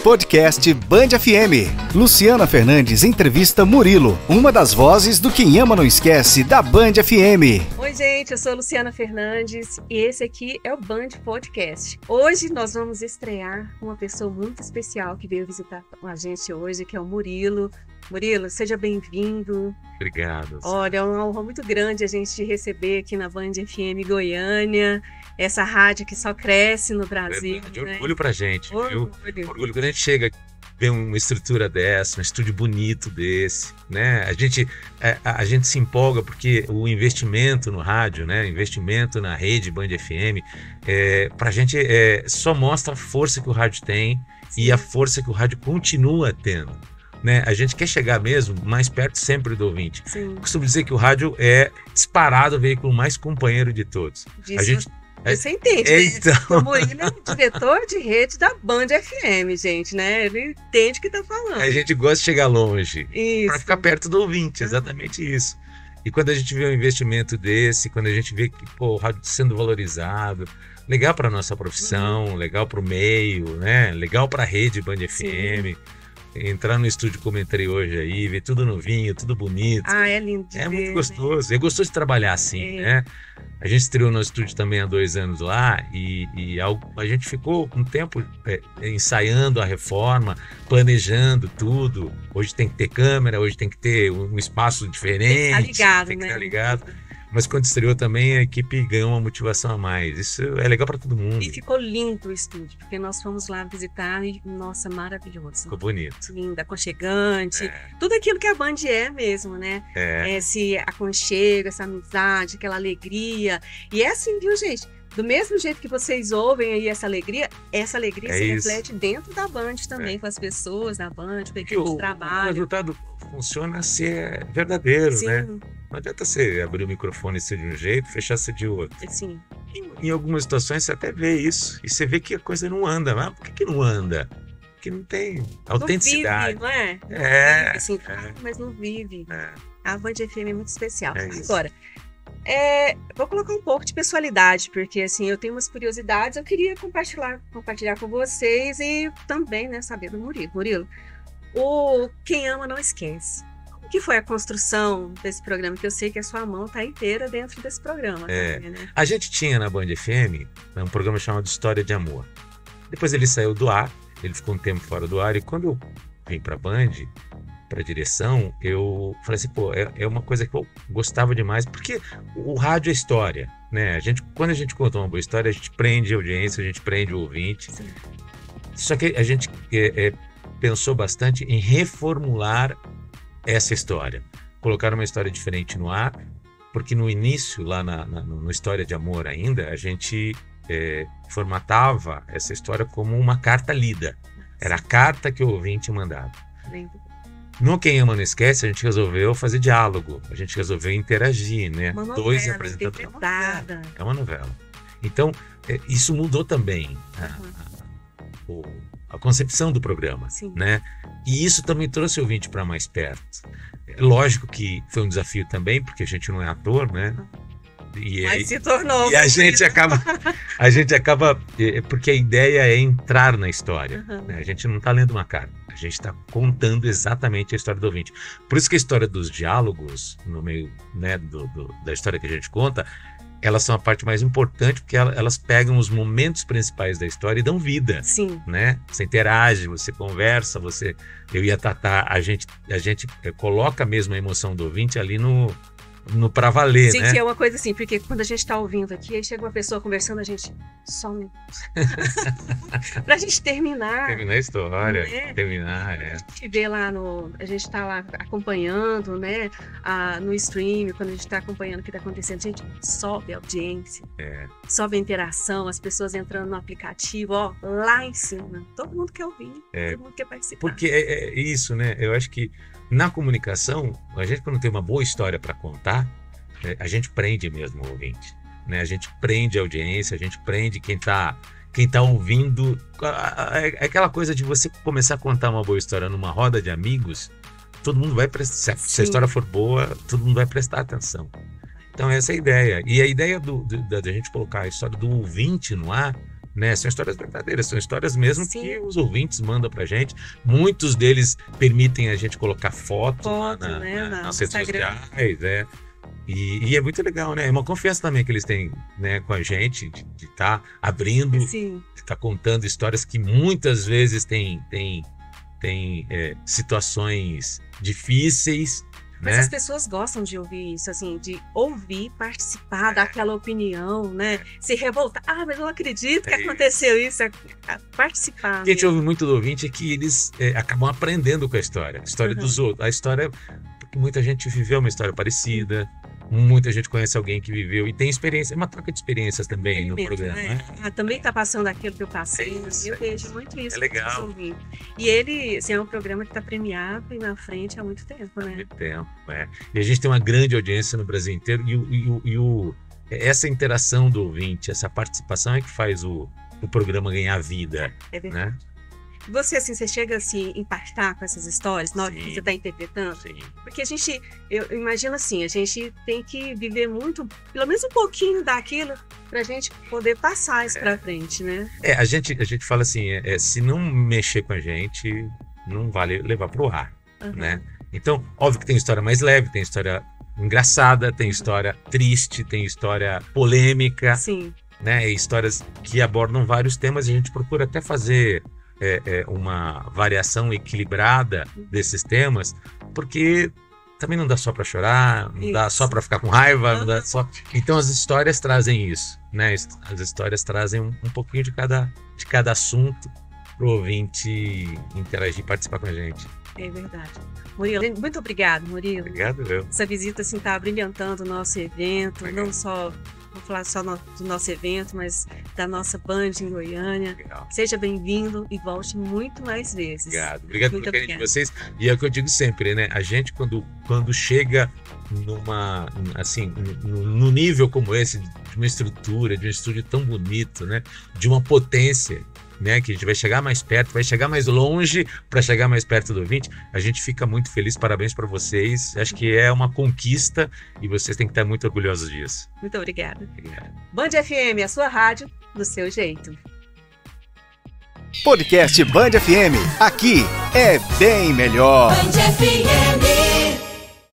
Podcast Band FM. Luciana Fernandes entrevista Murilo, uma das vozes do Quem Ama Não Esquece da Band FM. Oi, gente, eu sou a Luciana Fernandes e esse aqui é o Band Podcast. Hoje nós vamos estrear uma pessoa muito especial que veio visitar a gente hoje, que é o Murilo. Murilo, seja bem-vindo. Obrigado. Olha, é uma honra muito grande a gente te receber aqui na Band FM Goiânia, essa rádio que só cresce no Brasil. Verdade, né? Orgulho pra gente, Orgulho. viu? Orgulho quando a gente chega, vê uma estrutura dessa, um estúdio bonito desse, né? A gente se empolga porque o investimento no rádio, né? O investimento na rede Band FM, pra gente só mostra a força que o rádio tem. Sim. E a força que o rádio continua tendo. Né? A gente quer chegar mesmo mais perto sempre do ouvinte. Sim. Costumo dizer que o rádio é disparado o veículo mais companheiro de todos. Você entende, então... né? O Murilo é o diretor de rede da Band FM, gente, né? Ele entende o que tá falando. A gente gosta de chegar longe, para ficar perto do ouvinte, exatamente isso. E quando a gente vê um investimento desse, quando a gente vê que o rádio sendo valorizado, legal para nossa profissão, legal para o meio, né? Legal para a rede Band FM. Entrar no estúdio como entrei hoje aí, ver tudo novinho, tudo bonito. Ah, é lindo de ver, muito gostoso. Né? É gostoso de trabalhar assim, né? A gente estreou no estúdio também há 2 anos lá e a gente ficou um tempo ensaiando a reforma, planejando tudo. Hoje tem que ter câmera, hoje tem que ter um espaço diferente. Tem que estar ligado. Mas quando estreou também, a equipe ganhou uma motivação a mais. Isso é legal para todo mundo. E ficou lindo o estúdio, porque nós fomos lá visitar e, nossa, maravilhoso. Ficou bonito. Lindo, aconchegante. Tudo aquilo que a Band é mesmo, né? Esse aconchego, essa amizade, aquela alegria. E é assim, viu, gente? Do mesmo jeito que vocês ouvem aí essa alegria se reflete dentro da Band também, com as pessoas da Band, com a equipe de trabalho. O resultado funciona se é verdadeiro, Sim. né? Não adianta você abrir o microfone e ser de um jeito, fechar ser de outro. Sim. Em algumas situações você até vê isso. E você vê que a coisa não anda. Mas por que não anda? Porque não tem autenticidade. Não vive, não é? Assim, mas não vive. A Band FM é muito especial. Isso. Agora, vou colocar um pouco de pessoalidade, porque assim, eu tenho umas curiosidades, eu queria compartilhar com vocês e também, né, saber do Murilo. Murilo, o Quem Ama Não Esquece. Como que foi a construção desse programa? Que eu sei que a sua mão está inteira dentro desse programa. Também, né? A gente tinha na Band FM um programa chamado História de Amor. Depois ele saiu do ar, ele ficou um tempo fora do ar, e quando eu vim para a Band, para a direção, eu falei assim, é uma coisa que eu gostava demais, porque o rádio é história, né? Quando a gente conta uma boa história, a gente prende a audiência, a gente prende o ouvinte. Sim. Só que a gente pensou bastante em reformular essa história, colocar uma história diferente no ar, porque no início, lá no História de Amor ainda, a gente formatava essa história como uma carta lida. Era a carta que o ouvinte mandava. No Quem Ama Não Esquece, a gente resolveu fazer diálogo, a gente resolveu interagir, né? Uma novela, 2 apresentadores. É uma novela. Então, isso mudou também a concepção do programa, né? E isso também trouxe o ouvinte para mais perto. Lógico que foi um desafio também, porque a gente não é ator, né? Mas se tornou. E a gente acaba, porque a ideia é entrar na história. Né? A gente não está lendo uma carta, a gente está contando exatamente a história do ouvinte. Por isso que a história dos diálogos, no meio, né, da história que a gente conta, elas são a parte mais importante, porque elas pegam os momentos principais da história e dão vida. Sim. Né? Você interage, você conversa, eu e a Tatá, a gente coloca mesmo a emoção do ouvinte ali no pra valer, Sim, né? que é uma coisa assim, porque quando a gente está ouvindo aqui, aí chega uma pessoa conversando, a gente some. Pra gente terminar. Terminar a história, A gente vê lá a gente está lá acompanhando, né? No stream, quando a gente está acompanhando o que está acontecendo, gente, sobe a audiência, sobe a interação, as pessoas entrando no aplicativo, lá em cima. Todo mundo quer ouvir, todo mundo quer participar. Porque é isso, né? Eu acho que na comunicação, a gente quando tem uma boa história para contar, a gente prende mesmo o ouvinte, né? A gente prende a audiência, a gente prende quem tá ouvindo. É aquela coisa de você começar a contar uma boa história numa roda de amigos, todo mundo vai prestar, se a história for boa, todo mundo vai prestar atenção. Então essa é a ideia. E a ideia da gente colocar a história do ouvinte no ar né? São histórias verdadeiras, são histórias mesmo Sim. que os ouvintes mandam pra gente. Muitos deles permitem a gente colocar foto né, nas redes Instagram. sociais, né? E é muito legal, né? É uma confiança também que eles têm, né, com a gente, de estar abrindo, Sim. de estar contando histórias que muitas vezes têm situações difíceis, Mas né? as pessoas gostam de ouvir isso, assim, de ouvir, participar, dar aquela opinião, né? Se revoltar. Ah, mas eu não acredito que aconteceu isso. Participar. O que a gente mesmo. ouve muito do ouvinte é que eles acabam aprendendo com a história dos outros. A história, porque muita gente viveu uma história parecida, muita gente conhece alguém que viveu e tem experiência, é uma troca de experiências também no programa, né? Também está passando aquilo que eu passei. Isso, Eu vejo muito isso. É legal. com os ouvintes. E ele, assim, é um programa que está premiado e na frente há muito tempo, né? Muito tempo, né? E a gente tem uma grande audiência no Brasil inteiro essa interação do ouvinte, essa participação é que faz o programa ganhar vida, É verdade. né? Você, assim, você chega a se impactar com essas histórias na hora que Sim. você está interpretando? Sim. Porque eu imagino assim, a gente tem que viver muito, pelo menos um pouquinho daquilo, pra gente poder passar isso pra frente, né? A gente fala assim, se não mexer com a gente, não vale levar pro ar, né? Então, óbvio que tem história mais leve, tem história engraçada, tem história triste, tem história polêmica, Sim. né? Histórias que abordam vários temas e a gente procura até fazer uma variação equilibrada desses temas, porque também não dá só para chorar, não dá só para ficar com raiva, não dá só. Então as histórias trazem isso, né? As histórias trazem um pouquinho de cada assunto para o ouvinte interagir e participar com a gente. É verdade. Murilo, muito obrigado, Murilo. Obrigado, eu. Essa visita assim está brilhantando o nosso evento, não só, vou falar só do nosso evento, mas da nossa Band em Goiânia. Legal. Seja bem-vindo e volte muito mais vezes. Obrigado pelo carinho de vocês. E é o que eu digo sempre, né? A gente quando chega num nível como esse, de uma estrutura, de um estúdio tão bonito, né? De uma potência, né, que a gente vai chegar mais perto, vai chegar mais longe para chegar mais perto do ouvinte, a gente fica muito feliz, parabéns para vocês, acho que é uma conquista e vocês têm que estar muito orgulhosos disso. Muito obrigada. Obrigado. Band FM, a sua rádio, do seu jeito. Podcast Band FM. Aqui é bem melhor. Band FM.